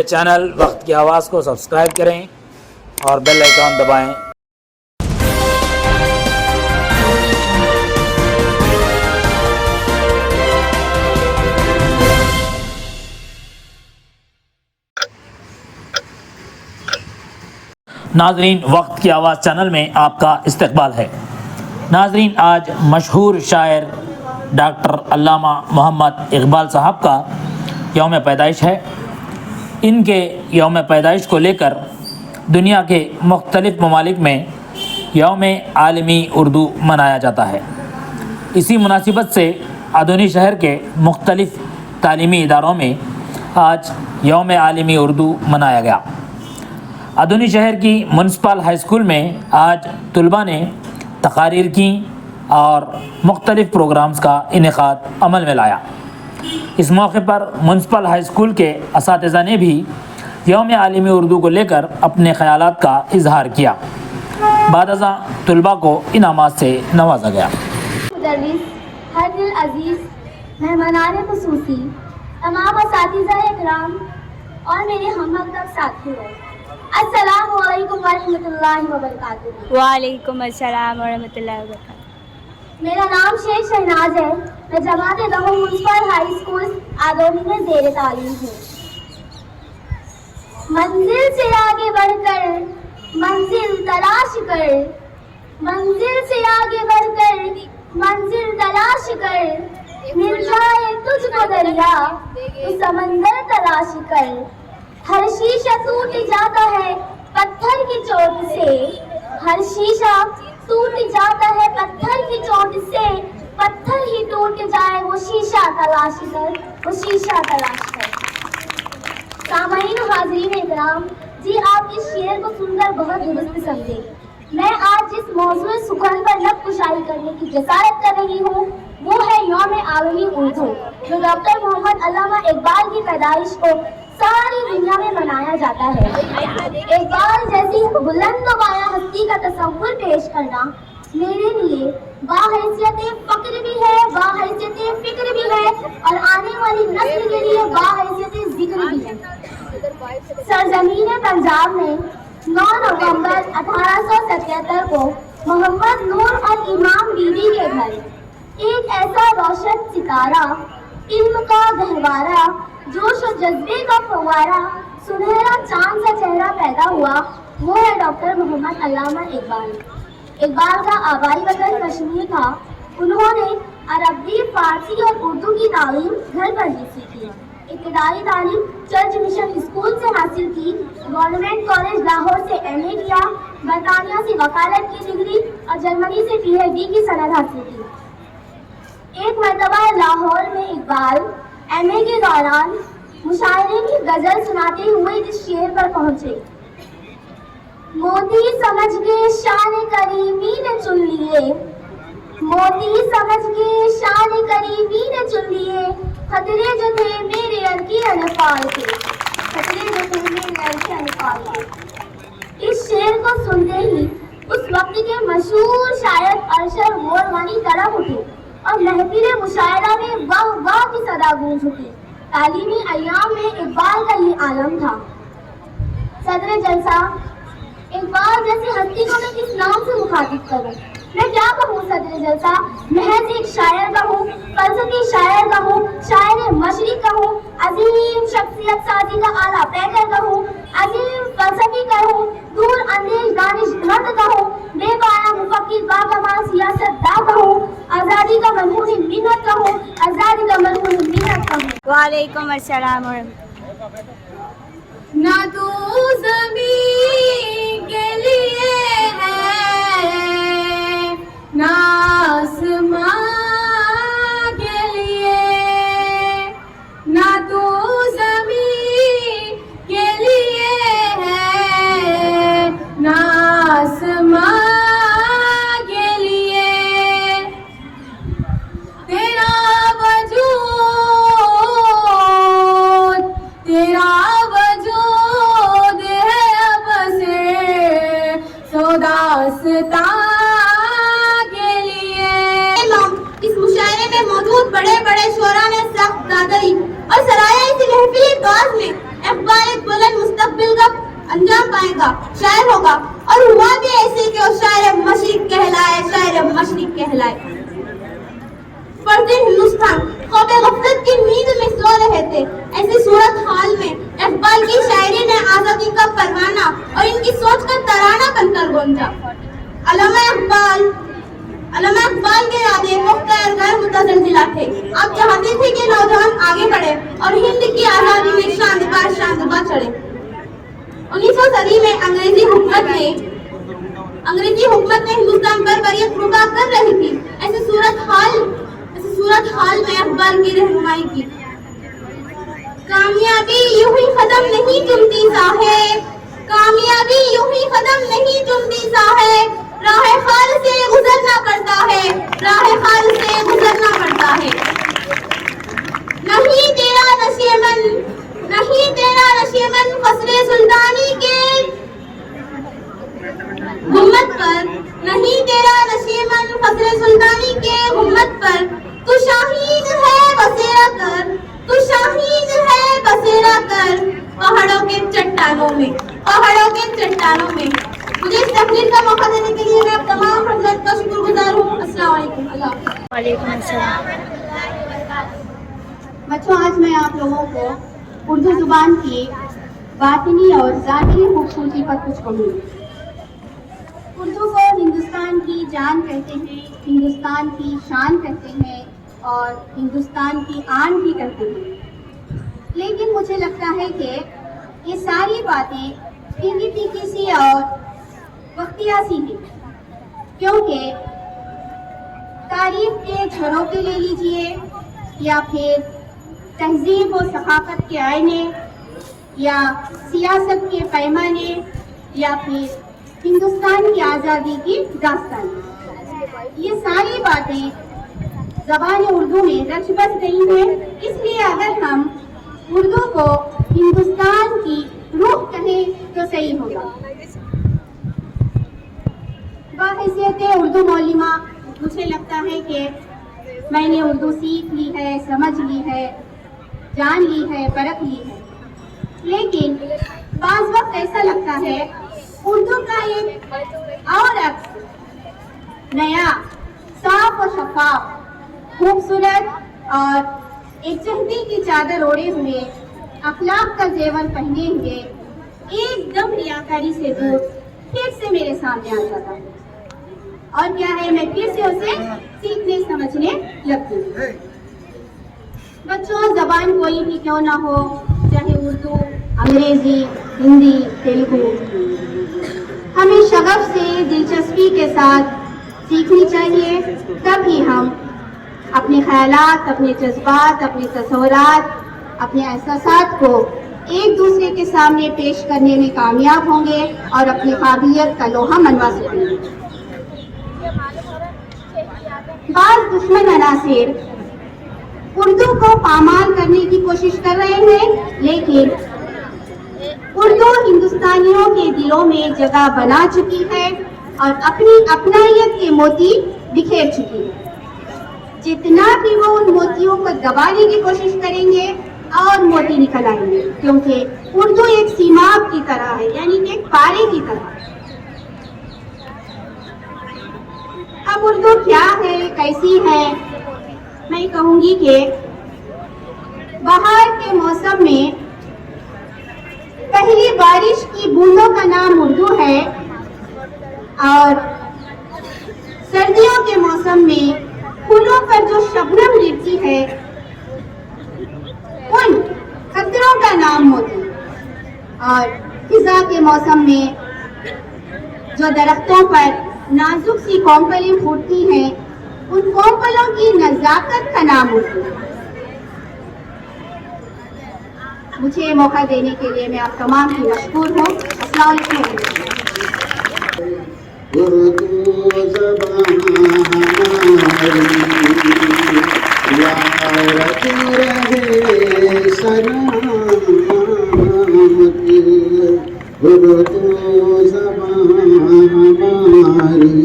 Channel وقت کی آواز کو سبسکرائب کریں اور بیل آئیکن دبائیں۔ ناظرین، وقت کی آواز چینل میں آپ کا استقبال ہے۔ ناظرین، آج مشہور شاعر ڈاکٹر علامہ محمد اقبال صاحب کا یوم پیدائش ہے۔ ان کے یوم پیدائش کو لے کر دنیا کے مختلف ممالک میں یوم عالمی اردو منایا جاتا ہے۔ اسی مناسبت سے ادونی شہر کے مختلف تعلیمی اداروں میں آج یوم عالمی اردو منایا گیا۔ ادونی شہر کی میونسپل ہائی اسکول میں آج طلباء نے تقاریر کی اور مختلف پروگرامز کا انعقاد عمل میں لایا۔ اس موقع پر میونسپل ہائی اسکول کے اساتذہ نے بھی یوم عالمی اردو کو لے کر اپنے خیالات کا اظہار کیا۔ بعد ازاں طلباء کو انعامات سے نوازا گیا۔ ہر دل عزیز مہمانان خصوصی، تمام اساتذہ اکرام اور میرے ہم مکتب ساتھیوں، السلام علیکم ورحمۃ اللہ وبرکاتہ۔ وعلیکم السلام ورحمۃ اللہ وبرکاتہ۔ میرا نام شیخ شہناز ہے۔ میں جماعت دہو میونسپل ہائی اسکول آدونی میں زیر تعلیم ہوں۔ منزل سے آگے بڑھ کر منزل تلاش کر، منزل سے آگے بڑھ کر منزل تلاش کر، مل جائے تجھ کو دریا تو سمندر تلاش کر۔ ہر شیشہ ٹوٹ جاتا ہے پتھر کی چوٹ سے، ہر شیشہ ٹوٹ جاتا ہے پتھر کی چوٹ سے، پتھر ہی ٹوٹ جائے وہ شیشہ تلاش کر، وہ شیشہ تلاش کر۔ سامعین و حاضرین اکرام، جی آپ اس شعر کو سن کر بہت درست سمجھے۔ میں آج جس موضوع سخن پر لب کشائی کرنے کی جسارت کر رہی ہوں وہ ہے یوم عالمی اردو، جو ڈاکٹر محمد علامہ اقبال کی پیدائش کو ساری دنیا میں منایا جاتا ہے۔ اقبال جیسی بلند و بایا ہستی کا تصور پیش کرنا میرے لیے باحیثیت فخر بھی ہے، باحیثیت فکر بھی ہے اور آنے والی نسل کے لیے باحیثیت ذکر بھی ہے۔ سرزمین پنجاب میں 9 نومبر 1877 کو محمد نور اور امام بی بی کے گھر ایک ایسا روشن ستارہ، علم کا گہوارہ، جوش و جذبے کا فوارہ، سنہرا چاند سا چہرہ پیدا ہوا، وہ ہے ڈاکٹر محمد علامہ اقبال۔ اقبال کا آبائی وطن کشمیر تھا۔ انہوں نے عربی، فارسی اور اردو کی تعلیم گھر پر ہی سیکھی۔ ابتدائی تعلیم چرچ مشن اسکول سے حاصل کی، گورنمنٹ کالج لاہور سے ایم اے کیا، برطانیہ سے وکالت کی ڈگری اور جرمنی سے پی ایچ ڈی کی سند حاصل کی۔ ایک مرتبہ لاہور میں اقبال ایم اے کے دوران مشاعرے کی غزل سناتے ہوئے اس شعر پر پہنچے: موتی سمجھ کے شان کریمی نے چن لیے، موتی سمجھ کے شان کریمی نے چن لیے، خطرے جو تھے میرے ارکی انفال کے، خطرے جو تھے میرے ارکی انفال کے۔ اس شعر کو سنتے ہی اس وقت کے مشہور شاعر ارشد مورغانی تڑپ اٹھے اور محفل مشاعرہ میں واہ واہ کی صدا گونج اٹھی۔ تعلیمی ایام میں اقبال کا یہ عالم تھا۔ صدر جلسہ، اقبال جیسی ہستی کو میں کس نام سے مخاطب کروں؟ میں کیا کہوں صدر جلسہ؟ محض ایک شاعر کہوں، فلسفی شاعر کہوں، شاعر مشرق کہوں، عظیم شخصیت سازی کا اعلیٰ پیکر کہوں، عظیم فلسفی کہوں، دور اندیش دانش مرد کہوں، بے پایا مفکر باکمال سیاست دا کہوں، آزادی کا مرہون منت کہوں، آزادی کا مرہون منت کہوں۔ وعلیکم السلام ورحمۃ اللہ۔ نہ تو زمین کے لیے ہے نہ آسمان کے لیے، نہ تو زمین کے لیے ہے نہ آسمان کے لیے، تیرا وجود، تیرا وجود ہے اب سے سوداستا کے لیے۔ اس مشاعرے میں موجود بڑے بڑے شعراء نے سخت نادری اور سرایہ اس محفل باز میں بار ایک بلند مستقبل کا انجام پائے گا، شاعر ہوگا، اور ہوا بھی ایسے کہ وہ شاعر مشرق کہلائے، شاعر مشرق کہلائے۔ پردے ہندوستان خواب غفلت کی نیند میں سو رہے تھے، ایسی صورتحال میں اقبال کی شاعری نے آزادی کا پروانہ اور ان کی سوچ کا ترانہ بن کر گونجا۔ علامہ اقبال کے ارادے مختار غیر متزلزلہ تھے۔ آپ چاہتے تھے کہ نوجوان آگے بڑھے اور ہند کی آزادی میں شاند بہ چڑھے۔ 19ویں صدی میں انگریزی حکومت نے ہندوستان پر بریت ربا کر رہی تھی۔ ایسی صورتحال میں اقبال کی رہنمائی کی۔ کامیابی یوں ہی ختم نہیں چمتی صاحب، کامیابی یوں ہی ختم نہیں چمتی صاحب، راہ خال سے گزرنا پڑتا ہے، راہ خال سے گزرنا پڑتا ہے۔ نہیں تیرا نشیمن قصر سلطانی کے گنبد پر، نہیں تیرا نشیمن قصر سلطانی کے گنبد پر، تو شاہین ہے بسیرا کر، تو شاہین ہے بسیرا کر پہاڑوں کے چٹانوں میں، پہاڑوں کے چٹانوں میں۔ مجھے اس تقریر کا موقع دینے کے لیے میں آپ تمام حضرات کا شکر گزار ہوں۔ السلام علیکم۔ اللہ حافظ۔ وعلیکم السلام۔ بچوں، آج میں آپ لوگوں کو اردو زبان کی باطنی اور ظاہری خوبصورتی پر کچھ کہوں گی۔ اردو کو ہندوستان کی جان کہتے ہیں، ہندوستان کی شان کہتے ہیں اور ہندوستان کی آن بھی کہتے ہیں، لیکن مجھے لگتا ہے کہ یہ ساری باتیں پھیکی پھیکی سی اور وقتیہ سی ہیں، کیونکہ تاریخ کے جھروکے لے لیجئے یا پھر تہذیب و ثقافت کے آئینے یا سیاست کے پیمانے یا پھر ہندوستان کی آزادی کی داستان، یہ ساری باتیں زبان اردو میں رچ بس گئی ہیں۔ اس لیے اگر ہم اردو کو ہندوستان کی روح کہیں تو صحیح ہوگا۔ بحیثیت اردو معلمہ مجھے لگتا ہے کہ میں نے اردو سیکھ لی ہے، سمجھ لی ہے، جان لی ہے، پرکھ لی ہے، لیکن بعض وقت ایسا لگتا ہے اردو کا ایک اور عکس نیا، صاف و شفاف، خوبصورت اور ایک چہتی کی چادر اوڑے ہوئے، اخلاق کا زیور پہنے ہوئے، ایک دم ریاکاری سے دور پھر سے میرے سامنے آ جاتا ہے، اور کیا ہے، میں پھر سے اسے سیکھنے سمجھنے لگتی ہوں۔ بچوں، زبان کوئی بھی کیوں نہ ہو، چاہے اردو، انگریزی، ہندی، تیلگو، ہمیں شغف سے، دلچسپی کے ساتھ سیکھنی چاہیے، تب ہی ہم اپنے خیالات، اپنے جذبات، اپنے تصورات، اپنے احساسات کو ایک دوسرے کے سامنے پیش کرنے میں کامیاب ہوں گے اور اپنی قابلیت کا لوہا منوا سکیں گے۔ بعض دشمن عناصر اردو کو پامال کرنے کی کوشش کر رہے ہیں، لیکن اردو ہندوستانیوں کے دلوں میں جگہ بنا چکی ہے اور اپنی اپنائیت کے موتی بکھیر چکی ہے۔ جتنا بھی وہ ان موتیوں کو دبانے کی کوشش کریں گے اور موتی نکل آئیں گے، کیونکہ اردو ایک سیماب کی طرح ہے، یعنی کہ ایک پارے کی طرح۔ اب اردو کیا ہے، کیسی ہے؟ میں کہوں گی کہ بہار کے موسم میں پہلی بارش کی بوندوں کا نام اردو ہے، اور سردیوں کے موسم میں پھولوں پر جو شبنم گرتی ہے ان قطروں کا نام موتی، اور خزاں کے موسم میں جو درختوں پر نازک سی کونپلیں پھوٹتی ہیں ان کونپلوں کی نزاکت کا نام موتی۔ مجھے موقع دینے کے لیے میں آپ تمام کی مشکور ہوں۔ السلام علیکم۔ اردو زبان ہماری یارت رہے سلامتی، اردو زبان ہماری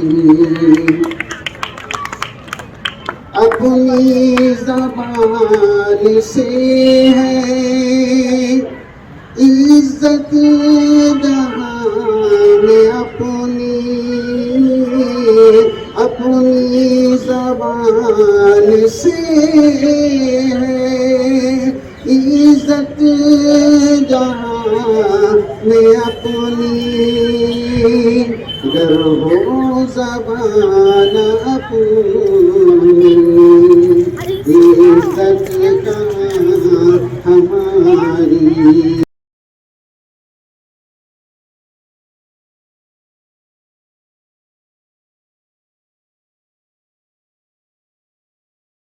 اپنی زبان سے ہے عزت جہاں میں اپنی زبان سے ہے، عزت جہاں میں اپنی، گر ہو زبان اپنی